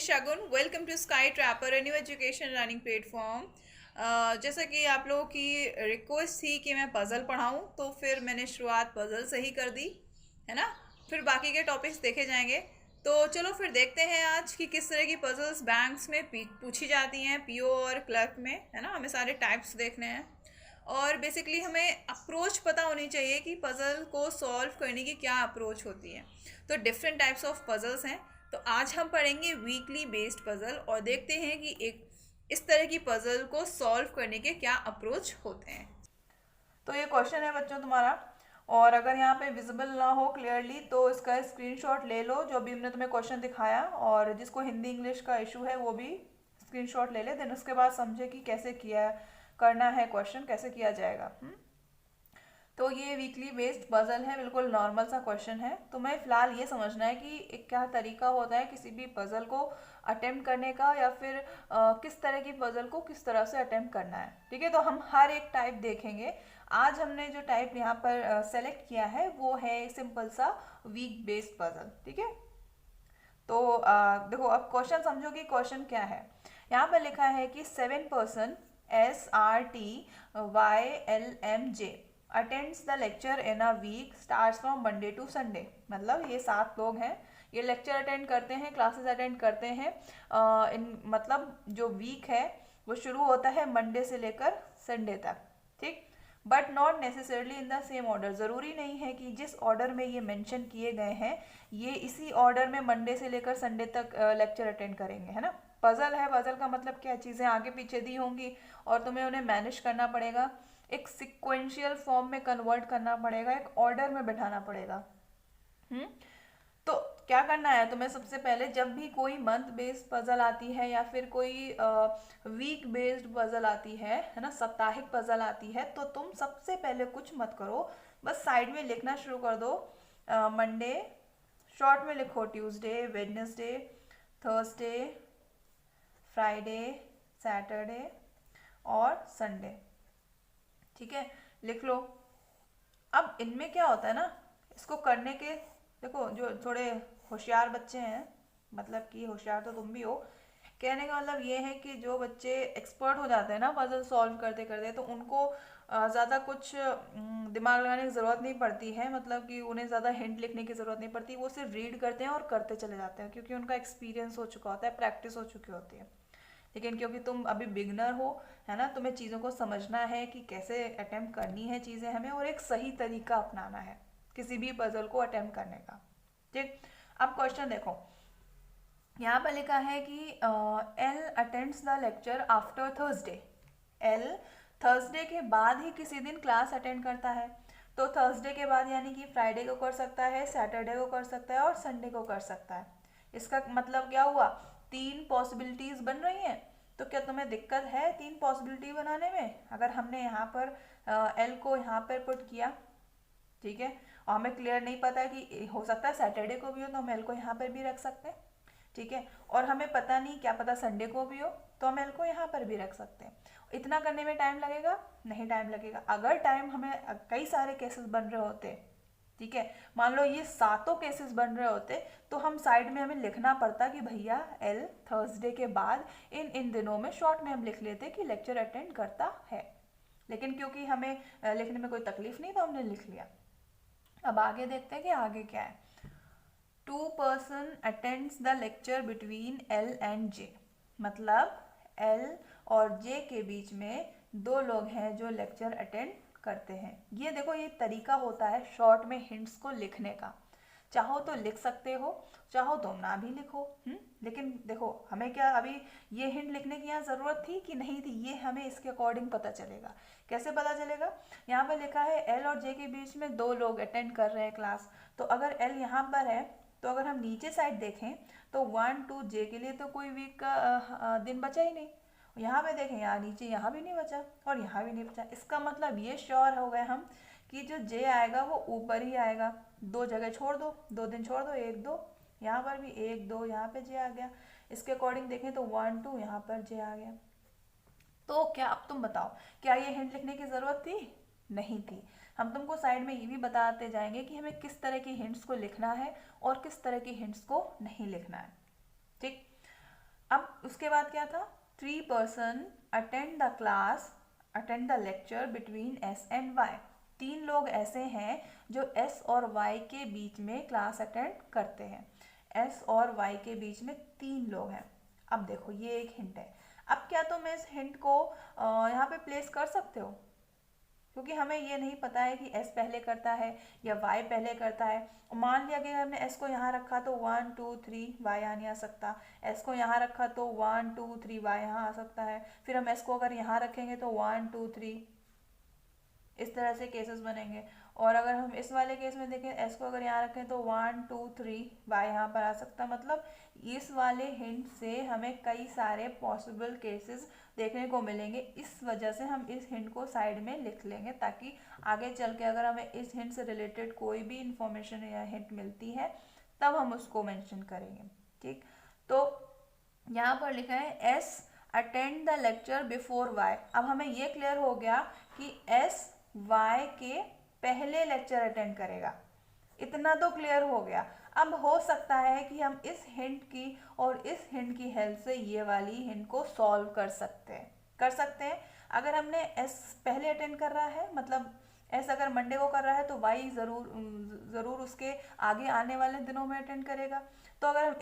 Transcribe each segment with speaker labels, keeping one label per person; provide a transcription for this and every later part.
Speaker 1: Shagun. Welcome to Sky Trapper, new education learning platform. जैसा कि आप लोगों की रिक्वेस्ट थी कि मैं पज़ल पढ़ाऊँ, तो फिर मैंने शुरुआत पज़ल से ही कर दी, है ना। फिर बाकी के टॉपिक्स देखे जाएंगे। तो चलो फिर देखते हैं आज कि किस तरह की पज़ल्स बैंक्स में पूछी जाती हैं, पीओ और क्लर्क में, है ना। हमें सारे टाइप्स देखने हैं और बेसिकली हमें अप्रोच पता होनी चाहिए कि पज़ल को सॉल्व करने की क्या अप्रोच होती है। तो डिफरेंट टाइप्स ऑफ पज़ल्स हैं। तो आज हम पढ़ेंगे वीकली बेस्ड पज़ल और देखते हैं कि एक इस तरह की पज़ल को सॉल्व करने के क्या अप्रोच होते हैं। तो ये क्वेश्चन है बच्चों तुम्हारा, और अगर यहाँ पे विजिबल ना हो क्लियरली तो इसका स्क्रीनशॉट ले लो, जो भी हमने तुम्हें क्वेश्चन दिखाया, और जिसको हिंदी इंग्लिश का इशू है वो भी स्क्रीनशॉट ले ले। देन उसके बाद समझे कि कैसे किया करना है, क्वेश्चन कैसे किया जाएगा। तो ये वीकली बेस्ड पजल है, बिल्कुल नॉर्मल सा क्वेश्चन है। तो मैं फ़िलहाल ये समझना है कि एक क्या तरीका होता है किसी भी पजल को अटेम्प्ट करने का, या फिर किस तरह की पजल को किस तरह से अटेम्प्ट करना है। ठीक है, तो हम हर एक टाइप देखेंगे। आज हमने जो टाइप यहाँ पर सेलेक्ट किया है वो है सिंपल सा वीक बेस्ड पजल। ठीक है, तो देखो अब क्वेश्चन समझो कि क्वेश्चन क्या है। यहाँ पर लिखा है कि 7 person SRTYLMJ attends the lecture in a week starts from Monday to Sunday. मतलब ये 7 लोग हैं, ये लेक्चर अटेंड करते हैं, क्लासेस अटेंड करते हैं। मतलब जो वीक है वो शुरू होता है मंडे से लेकर संडे तक। ठीक, but not necessarily in the same order. ज़रूरी नहीं है कि जिस ऑर्डर में ये मेंशन किए गए हैं ये इसी ऑर्डर में मंडे से लेकर संडे तक लेक्चर अटेंड करेंगे, है ना। पजल है, पजल का मतलब क्या, चीज़ें आगे पीछे दी होंगी और तुम्हें उन्हें मैनेज करना पड़ेगा, एक सिक्वेंशियल फॉर्म में कन्वर्ट करना पड़ेगा, एक ऑर्डर में बैठाना पड़ेगा। हम्म तो क्या करना है तुम्हें, सबसे पहले जब भी कोई मंथ बेस्ड पजल आती है या फिर कोई वीक बेस्ड पजल आती है ना, साप्ताहिक पजल आती है, तो तुम सबसे पहले कुछ मत करो, बस साइड में लिखना शुरू कर दो। मंडे शॉर्ट में लिखो, Tuesday, Wednesday, Thursday, Friday, Saturday और संडे। ठीक है, लिख लो। अब इनमें क्या होता है ना, इसको करने के, देखो जो थोड़े होशियार बच्चे हैं, मतलब कि होशियार तो तुम भी हो, कहने का मतलब ये है कि जो बच्चे एक्सपर्ट हो जाते हैं ना पजल सॉल्व करते करते, तो उनको ज़्यादा कुछ दिमाग लगाने की ज़रूरत नहीं पड़ती है। मतलब कि उन्हें ज़्यादा हिंट लिखने की ज़रूरत नहीं पड़ती, वो सिर्फ रीड करते हैं और करते चले जाते हैं, क्योंकि उनका एक्सपीरियंस हो चुका होता है, प्रैक्टिस हो चुकी होती है। लेकिन क्योंकि तुम अभी बिगनर हो, है ना, तुम्हें चीज़ों को समझना है कि कैसे अटेम्प्ट करनी है चीज़ें हमें, और एक सही तरीका अपनाना है किसी भी पजल को अटेम्प्ट करने का। ठीक, अब क्वेश्चन देखो, यहाँ पर लिखा है कि L attends the lecture after Thursday. L Thursday के बाद ही किसी दिन क्लास अटेंड करता है, तो थर्सडे के बाद यानी कि फ्राइडे को कर सकता है, सैटरडे को कर सकता है और संडे को कर सकता है। इसका मतलब क्या हुआ, 3 पॉसिबिलिटीज बन रही हैं। तो क्या तुम्हें दिक्कत है 3 पॉसिबिलिटी बनाने में? अगर हमने यहाँ पर एल को यहाँ पर पुट किया, ठीक है, और हमें क्लियर नहीं पता है कि हो सकता है सैटरडे को भी हो, तो हम एल को यहाँ पर भी रख सकते हैं। ठीक है, और हमें पता नहीं, क्या पता संडे को भी हो, तो हम एल को यहाँ पर भी रख सकते हैं। इतना करने में टाइम लगेगा? नहीं टाइम लगेगा। अगर टाइम हमें कई सारे केसेस बन रहे होते, ठीक है, मान लो ये 7 केसेस बन रहे होते, तो हम साइड में हमें लिखना पड़ता कि भैया एल थर्सडे के बाद इन इन दिनों में, शॉर्ट में हम लिख लेते कि लेक्चर अटेंड करता है। लेकिन क्योंकि हमें लिखने में कोई तकलीफ नहीं, तो हमने लिख लिया। अब आगे देखते हैं कि आगे क्या है। 2 person attends the lecture between L and J। मतलब L और J के बीच में 2 लोग हैं जो लेक्चर अटेंड करते हैं। ये देखो, ये तरीका होता है शॉर्ट में हिंट्स को लिखने का। चाहो तो लिख सकते हो, चाहो तो ना भी लिखो। लेकिन देखो हमें क्या अभी ये हिंट लिखने की यहाँ ज़रूरत थी कि नहीं थी, ये हमें इसके अकॉर्डिंग पता चलेगा। कैसे पता चलेगा? यहाँ पर लिखा है एल और जे के बीच में 2 लोग अटेंड कर रहे हैं क्लास, तो अगर एल यहाँ पर है, तो अगर हम नीचे साइड देखें तो 1 2 जे के लिए तो कोई वीक का दिन बचा ही नहीं। यहाँ पे देखें, यहाँ नीचे यहाँ भी नहीं बचा और यहाँ भी नहीं बचा। इसका मतलब ये श्योर हो गए हम कि जो जे आएगा वो ऊपर ही आएगा। 2 जगह छोड़ दो, 2 दिन छोड़ दो, 1 2, यहाँ पर भी 1 2, यहाँ पे जे आ गया। इसके अकॉर्डिंग देखें तो 1 2, यहाँ पर जे आ गया। तो क्या, अब तुम बताओ, क्या ये हिंट लिखने की ज़रूरत थी? नहीं थी। हम तुमको साइड में ये भी बताते जाएंगे कि हमें किस तरह की हिंट्स को लिखना है और किस तरह की हिंट्स को नहीं लिखना है। ठीक, अब उसके बाद क्या था, 3 person attend the lecture between S and Y। 3 लोग ऐसे हैं जो S और Y के बीच में क्लास अटेंड करते हैं। S और Y के बीच में 3 लोग हैं। अब देखो ये एक हिंट है। अब क्या तुम इस हिंट को यहाँ पे प्लेस कर सकते हो, क्योंकि हमें ये नहीं पता है कि S पहले करता है या Y पहले करता है। मान लिया कि हमने S को यहाँ रखा तो 1 2 3 Y यहाँ नहीं आ सकता, S को यहाँ रखा तो 1 2 3 Y यहाँ आ सकता है, फिर हम S को अगर यहाँ रखेंगे तो 1 2 3, इस तरह से केसेस बनेंगे। और अगर हम इस वाले केस में देखें, एस को अगर यहाँ रखें तो 1 2 3 वाई यहाँ पर आ सकता है। मतलब इस वाले हिंट से हमें कई सारे पॉसिबल केसेस देखने को मिलेंगे। इस वजह से हम इस हिंट को साइड में लिख लेंगे, ताकि आगे चल के अगर हमें इस हिंट से रिलेटेड कोई भी इंफॉर्मेशन या हिंट मिलती है तब हम उसको मेंशन करेंगे। ठीक, तो यहाँ पर लिखा है S attend the lecture before Y. अब हमें ये क्लियर हो गया कि एस वाई के पहले लेक्चर अटेंड करेगा, इतना तो क्लियर हो गया। अब हो सकता है कि हम इस हिंट की और इस हिंट की हेल्प से ये वाली हिंट को सॉल्व कर सकते हैं। अगर हमने एस पहले अटेंड कर रहा है, मतलब एस अगर मंडे को कर रहा है तो वाई ज़रूर उसके आगे आने वाले दिनों में अटेंड करेगा। तो अगर हम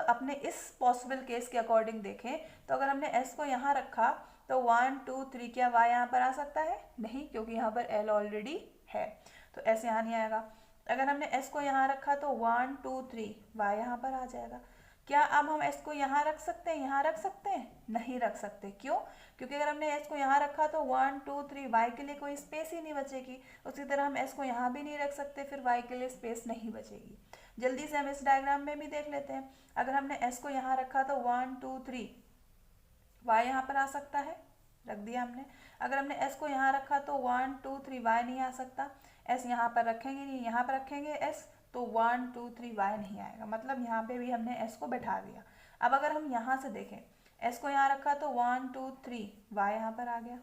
Speaker 1: अपने इस पॉसिबल केस के अकॉर्डिंग देखें तो अगर हमने एस को यहाँ रखा तो 1 2 3 क्या वाई यहाँ पर आ सकता है? नहीं, क्योंकि यहाँ पर एल ऑलरेडी है, तो एस यहाँ नहीं आएगा। अगर हमने एस को यहाँ रखा तो 1 2 3 वाई यहाँ पर आ जाएगा। क्या अब हम एस को यहाँ रख सकते हैं? यहाँ रख सकते हैं? नहीं रख सकते। क्यों? क्योंकि अगर हमने एस को यहाँ रखा तो 1 2 3 वाई के लिए कोई स्पेस ही नहीं बचेगी। उसी तरह हम एस को यहाँ भी नहीं रख सकते, फिर वाई के लिए स्पेस नहीं बचेगी। जल्दी से हम इस डायग्राम में भी देख लेते हैं। अगर हमने एस को यहाँ रखा तो 1 2 3 वाई यहाँ पर आ सकता है, रख दिया हमने। अगर हमने एस को यहाँ रखा तो 1 2 3 वाई नहीं आ सकता। एस यहाँ पर रखेंगे नहीं, यहाँ पर रखेंगे एस तो 1 2 3 वाई नहीं आएगा। मतलब यहाँ पे भी हमने एस को बैठा दिया। अब अगर हम यहाँ से देखें, एस को यहाँ रखा तो 1 2 3 वाई यहाँ पर आ गया।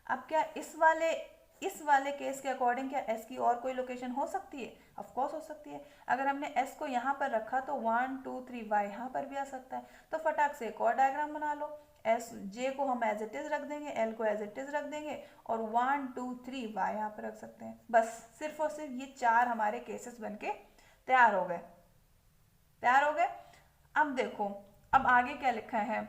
Speaker 1: अब क्या इस वाले केस के अकॉर्डिंग क्या एस की और कोई लोकेशन हो सकती है? ऑफ कोर्स हो सकती है। अगर हमने एस को यहाँ पर रखा तो 1 2 3 वाई यहाँ पर भी आ सकता है। तो फटाक से एक और डायग्राम बना लो। एस जे को हम एज इट इज रख देंगे, एल को एज इट इज रख देंगे और 1 2 3 वाई यहाँ पर रख सकते हैं। बस सिर्फ और सिर्फ ये 4 हमारे केसेस बनके तैयार हो गए। अब देखो, अब आगे क्या लिखा है,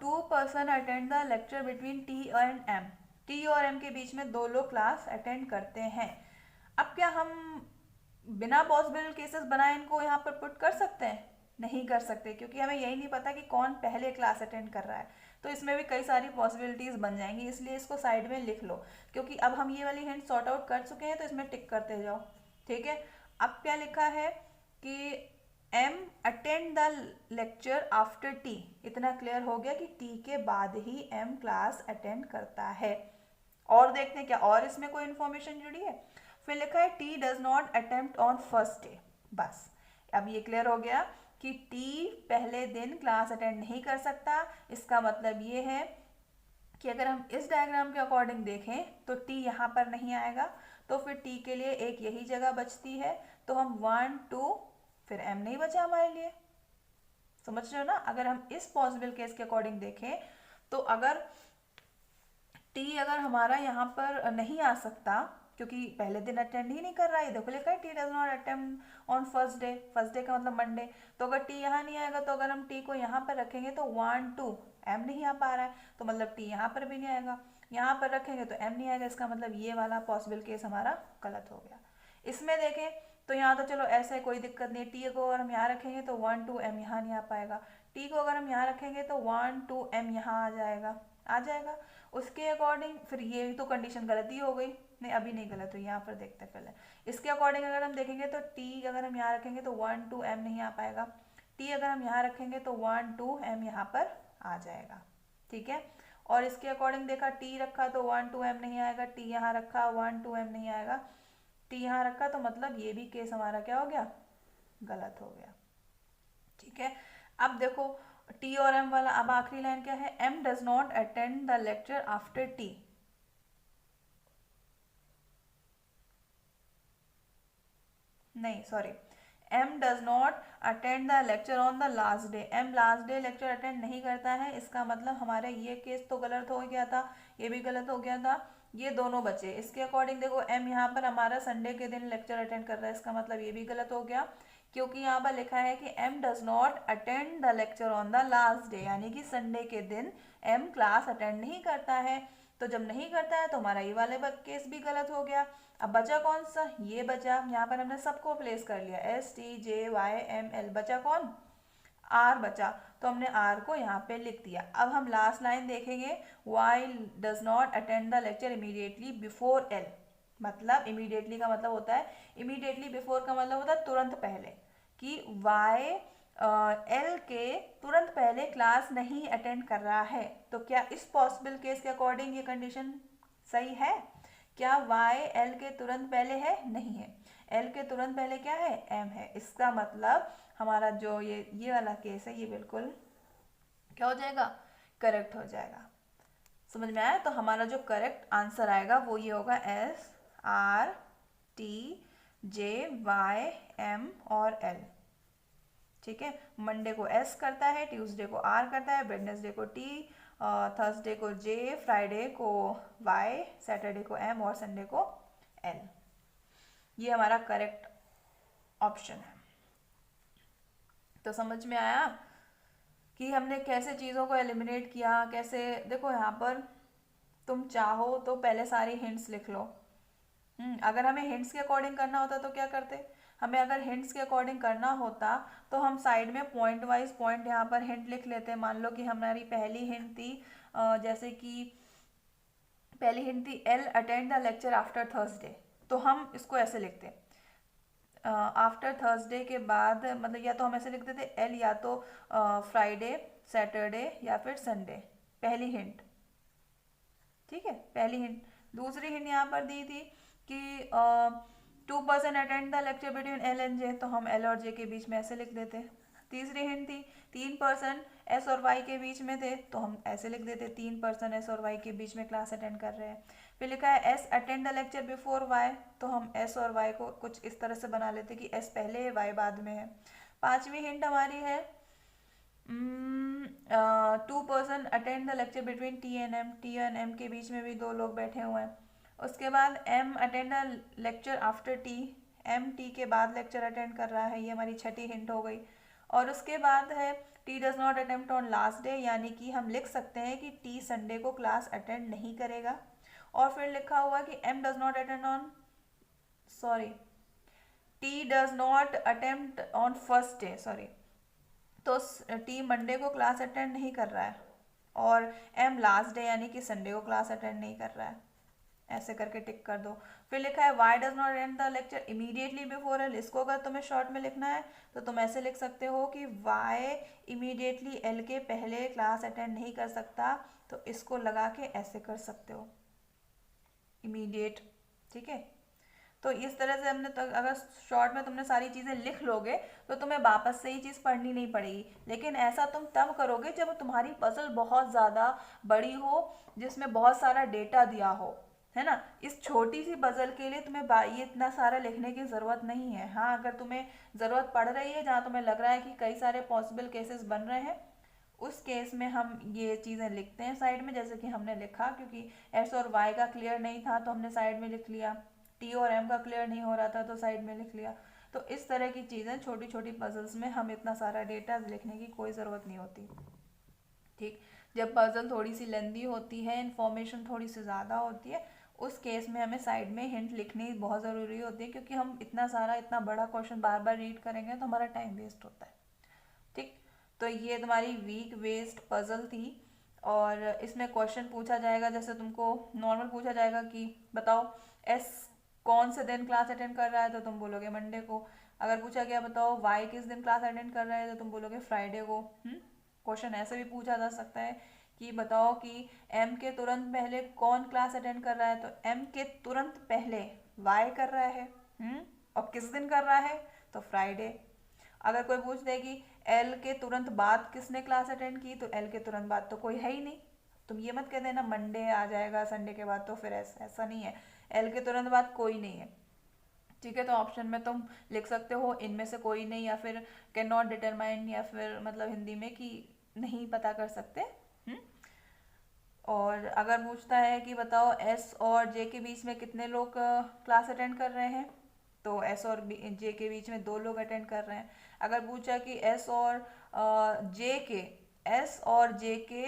Speaker 1: 2 person attend the lecture between T and M. T और एम के बीच में 2 लोग क्लास अटेंड करते हैं। अब क्या हम बिना पॉसिबल केसेस बनाए इनको यहाँ पर पुट कर सकते हैं? नहीं कर सकते, क्योंकि हमें यही नहीं पता कि कौन पहले क्लास अटेंड कर रहा है। तो इसमें भी कई सारी पॉसिबिलिटीज़ बन जाएंगी, इसलिए इसको साइड में लिख लो। क्योंकि अब हम ये वाली हिंट सॉर्ट आउट कर चुके हैं, तो इसमें टिक करते जाओ। ठीक है, अब क्या लिखा है कि M attend the lecture after T. इतना क्लियर हो गया कि टी के बाद ही एम क्लास अटेंड करता है। और देखते हैं क्या और इसमें कोई इन्फॉर्मेशन जुड़ी है। फिर लिखा है T does not attempt on first day. बस अब ये क्लियर हो गया कि टी पहले दिन क्लास अटेंड नहीं कर सकता। इसका मतलब ये है कि अगर हम इस डायग्राम के अकॉर्डिंग देखें तो टी यहाँ पर नहीं आएगा, तो फिर टी के लिए एक यही जगह बचती है। तो हम 1 2 फिर एम नहीं बचा हमारे लिए। समझ रहे हो ना? अगर हम इस पॉसिबल केस के अकॉर्डिंग देखें तो अगर टी अगर हमारा यहाँ पर नहीं आ सकता, क्योंकि पहले दिन अटेंड ही नहीं कर रहा है, देखो लिखा है T does not attempt on first day. First day का मतलब मंडे। तो अगर टी यहाँ नहीं आएगा तो अगर हम टी को यहाँ पर रखेंगे तो 1 2 एम नहीं आ पा रहा है, तो मतलब टी यहाँ पर भी नहीं आएगा। यहाँ पर रखेंगे तो एम नहीं आएगा, इसका मतलब ये वाला पॉसिबल केस हमारा गलत हो गया। इसमें देखें तो यहाँ तो चलो ऐसा है, कोई दिक्कत नहीं। टी को अगर हम यहाँ रखेंगे तो 1 2 एम यहाँ नहीं आ पाएगा। टी को अगर हम यहाँ रखेंगे तो 1 2 एम यहाँ आ जाएगा। उसके अकॉर्डिंग फिर ये तो कंडीशन गलत ही हो गई। नहीं, अभी नहीं गलत हुई, यहाँ पर देखते हैं पहले। इसके अकॉर्डिंग अगर हम देखेंगे तो टी अगर हम यहाँ रखेंगे तो 1 2 एम नहीं आ पाएगा। टी अगर हम यहाँ रखेंगे तो 1 2 एम यहाँ पर आ जाएगा। ठीक है, और इसके अकॉर्डिंग देखा, टी रखा तो 1 2 एम नहीं आएगा, टी यहाँ रखा 1 2 एम नहीं आएगा, टी यहाँ रखा, तो मतलब ये भी केस हमारा क्या हो गया? गलत हो गया। ठीक है, अब देखो टी और एम वाला। अब आखिरी लाइन क्या है? M does not attend the lecture after T. नहीं, sorry, M does not attend the lecture on the last day, M last day lecture attend नहीं करता है, इसका मतलब हमारा ये केस तो गलत हो गया था, ये भी गलत हो गया था, ये दोनों बचे। इसके अकॉर्डिंग देखो एम यहाँ पर हमारा संडे के दिन लेक्चर अटेंड कर रहा है, इसका मतलब ये भी गलत हो गया, क्योंकि यहाँ पर लिखा है कि M does not attend the lecture on the last day, यानी कि संडे के दिन एम क्लास अटेंड नहीं करता है। तो जब नहीं करता है तो हमारा ये वाले केस भी गलत हो गया। अब बचा कौन सा, ये बचा, यहाँ पर हमने सबको प्लेस कर लिया, एस टी जे वाई एम एल, बचा कौन, आर बचा, तो हमने आर को यहाँ पे लिख दिया। अब हम लास्ट लाइन देखेंगे, why does not attend the lecture immediately before L, मतलब इमीडिएटली का मतलब होता है, इमीडिएटली बिफोर का मतलब होता है तुरंत पहले, कि वाई एल के तुरंत पहले क्लास नहीं अटेंड कर रहा है। तो क्या इस पॉसिबल केस के अकॉर्डिंग ये कंडीशन सही है, क्या वाई एल के तुरंत पहले है, नहीं है, एल के तुरंत पहले क्या है, एम है, इसका मतलब हमारा जो ये वाला केस है ये बिल्कुल क्या हो जाएगा, करेक्ट हो जाएगा। समझ में आया, तो हमारा जो करेक्ट आंसर आएगा वो ये होगा एस आर टी जे वाई एम और एल। ठीक है, मंडे को एस करता है, ट्यूसडे को आर करता है, वेडनेसडे को टी, थर्सडे को जे, फ्राइडे को वाई, सैटरडे को एम और संडे को एल। ये हमारा करेक्ट ऑप्शन है। तो समझ में आया कि हमने कैसे चीज़ों को एलिमिनेट किया, कैसे। देखो यहाँ पर तुम चाहो तो पहले सारी हिंट्स लिख लो। अगर हमें हिंट्स के अकॉर्डिंग करना होता तो क्या करते, हमें अगर हिंट्स के अकॉर्डिंग करना होता तो हम साइड में पॉइंट वाइज पॉइंट यहाँ पर हिंट लिख लेते। मान लो कि हमारी पहली हिंट थी, जैसे कि पहली हिंट थी L attend the lecture after Thursday, तो हम इसको ऐसे लिखते, आफ्टर थर्सडे के बाद, मतलब या तो हम ऐसे लिख देते एल या तो फ्राइडे, सैटरडे या फिर संडे, पहली हिंट। ठीक है, पहली हिंट। दूसरी हिंट यहाँ पर दी थी कि 2% attend the lecture between L and J, तो हम एल और जे के बीच में ऐसे लिख देते। तीसरी हिंट थी 3% एस और वाई के बीच में थे, तो हम ऐसे लिख देते 3% एस और वाई के बीच में क्लास अटेंड कर रहे हैं। फिर लिखा है S attend the lecture before Y, तो हम एस और वाई को कुछ इस तरह से बना लेते कि एस पहले है वाई बाद में है। पांचवी हिंट हमारी है 2% attend the lecture between T and M, T and M के बीच में भी दो लोग बैठे हुए हैं। उसके बाद M attend the lecture after T, M T के बाद लेक्चर अटेंड कर रहा है, ये हमारी छठी हिंट हो गई। और उसके बाद है T does not attempt on last day, यानी कि हम लिख सकते हैं कि टी संडे को क्लास अटेंड नहीं करेगा। और फिर लिखा हुआ कि M does not attend on, sorry, T does not attempt on first day, sorry, तो टी मंडे को क्लास अटेंड नहीं कर रहा है, और एम लास्ट डे यानी कि संडे को क्लास अटेंड नहीं कर रहा है, ऐसे करके टिक कर दो। फिर लिखा है why does not and the lecture immediately before L, इसको अगर तुम्हें शॉर्ट में लिखना है तो तुम ऐसे लिख सकते हो कि वाई इमीडिएटली एल के पहले क्लास अटेंड नहीं कर सकता, तो इसको लगा के ऐसे कर सकते हो, इमीडिएट। ठीक है, तो इस तरह से हमने अगर शॉर्ट में तुमने सारी चीज़ें लिख लोगे तो तुम्हें वापस से ही चीज़ पढ़नी नहीं पड़ेगी। लेकिन ऐसा तुम तब करोगे जब तुम्हारी पजल बहुत ज़्यादा बड़ी हो, जिसमें बहुत सारा डेटा दिया हो, है ना। इस छोटी सी पजल के लिए तुम्हें ये इतना सारा लिखने की ज़रूरत नहीं है। हाँ, अगर तुम्हें ज़रूरत पड़ रही है, जहाँ तुम्हें लग रहा है कि कई सारे पॉसिबल केसेस बन रहे हैं, उस केस में हम ये चीज़ें लिखते हैं साइड में, जैसे कि हमने लिखा, क्योंकि एस और वाई का क्लियर नहीं था तो हमने साइड में लिख लिया, टी और एम का क्लियर नहीं हो रहा था तो साइड में लिख लिया। तो इस तरह की चीज़ें छोटी छोटी पजल्स में हम इतना सारा डेटा लिखने की कोई ज़रूरत नहीं होती। ठीक, जब पजल थोड़ी सी लेंदी होती है, इन्फॉर्मेशन थोड़ी सी ज़्यादा होती है, उस केस में हमें साइड में हिंट लिखनी बहुत ज़रूरी होती है, क्योंकि हम इतना बड़ा क्वेश्चन बार बार रीड करेंगे तो हमारा टाइम वेस्ट होता है। ठीक, तो ये तुम्हारी वीक वेस्ट पजल थी, और इसमें क्वेश्चन पूछा जाएगा, जैसे तुमको नॉर्मल पूछा जाएगा कि बताओ एस कौन से दिन क्लास अटेंड कर रहा है, तो तुम बोलोगे मंडे को। अगर पूछा गया बताओ वाई किस दिन क्लास अटेंड कर रहा है, तो तुम बोलोगे फ्राइडे को। क्वेश्चन ऐसे भी पूछा जा सकता है कि बताओ कि एम के तुरंत पहले कौन क्लास अटेंड कर रहा है, तो एम के तुरंत पहले वाई कर रहा है, और किस दिन कर रहा है, तो फ्राइडे। अगर कोई पूछ दे कि एल के तुरंत बाद किसने क्लास अटेंड की, तो एल के तुरंत बाद तो कोई है ही नहीं। तुम ये मत कह देना मंडे आ जाएगा संडे के बाद, तो फिर ऐसा नहीं है, एल के तुरंत बाद कोई नहीं है। ठीक है, तो ऑप्शन में तुम लिख सकते हो इनमें से कोई नहीं, या फिर कैन नॉट डिटरमाइन, या फिर मतलब हिंदी में कि नहीं पता कर सकते। और अगर पूछता है कि बताओ एस और जे के बीच में कितने लोग क्लास अटेंड कर रहे हैं, तो एस और जे के बीच में 2 लोग अटेंड कर रहे हैं। अगर पूछा कि जे के एस और जे के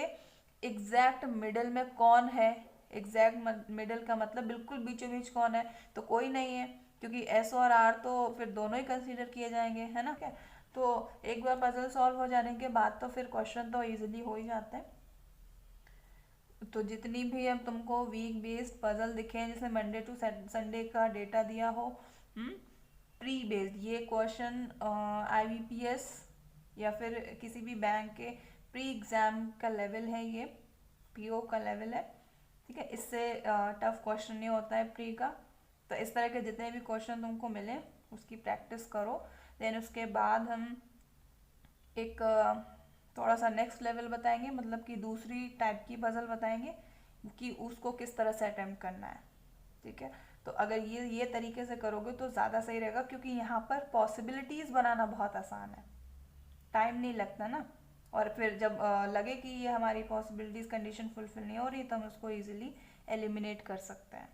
Speaker 1: एग्जैक्ट मिडल में कौन है, एग्जैक्ट मिडल का मतलब बिल्कुल बीचों बीच कौन है, तो कोई नहीं है, क्योंकि एस और आर तो फिर दोनों ही कंसीडर किए जाएंगे, है ना क्या। तो एक बार पजल सॉल्व हो जाने के बाद तो फिर क्वेश्चन तो इजीली हो ही जाते हैं। तो जितनी भी अब तुमको वीक बेस्ड पजल दिखे हैं, जैसे मंडे टू संडे का डेटा दिया हो, प्री बेस्ड, ये क्वेश्चन आईबीपीएस या फिर किसी भी बैंक के प्री एग्जाम का लेवल है, ये पीओ का लेवल है। ठीक है, इससे टफ क्वेश्चन नहीं होता है प्री का। तो इस तरह के जितने भी क्वेश्चन तुमको मिले उसकी प्रैक्टिस करो। देन उसके बाद हम एक थोड़ा सा नेक्स्ट लेवल बताएंगे, मतलब कि दूसरी टाइप की पजल बताएंगे कि उसको किस तरह से अटेम्प्ट करना है। ठीक है, तो अगर ये तरीके से करोगे तो ज़्यादा सही रहेगा, क्योंकि यहाँ पर पॉसिबिलिटीज़ बनाना बहुत आसान है, टाइम नहीं लगता ना। और फिर जब लगे कि ये हमारी पॉसिबिलिटीज़ कंडीशन फुलफिल नहीं हो रही, तो हम उसको ईजिली एलिमिनेट कर सकते हैं।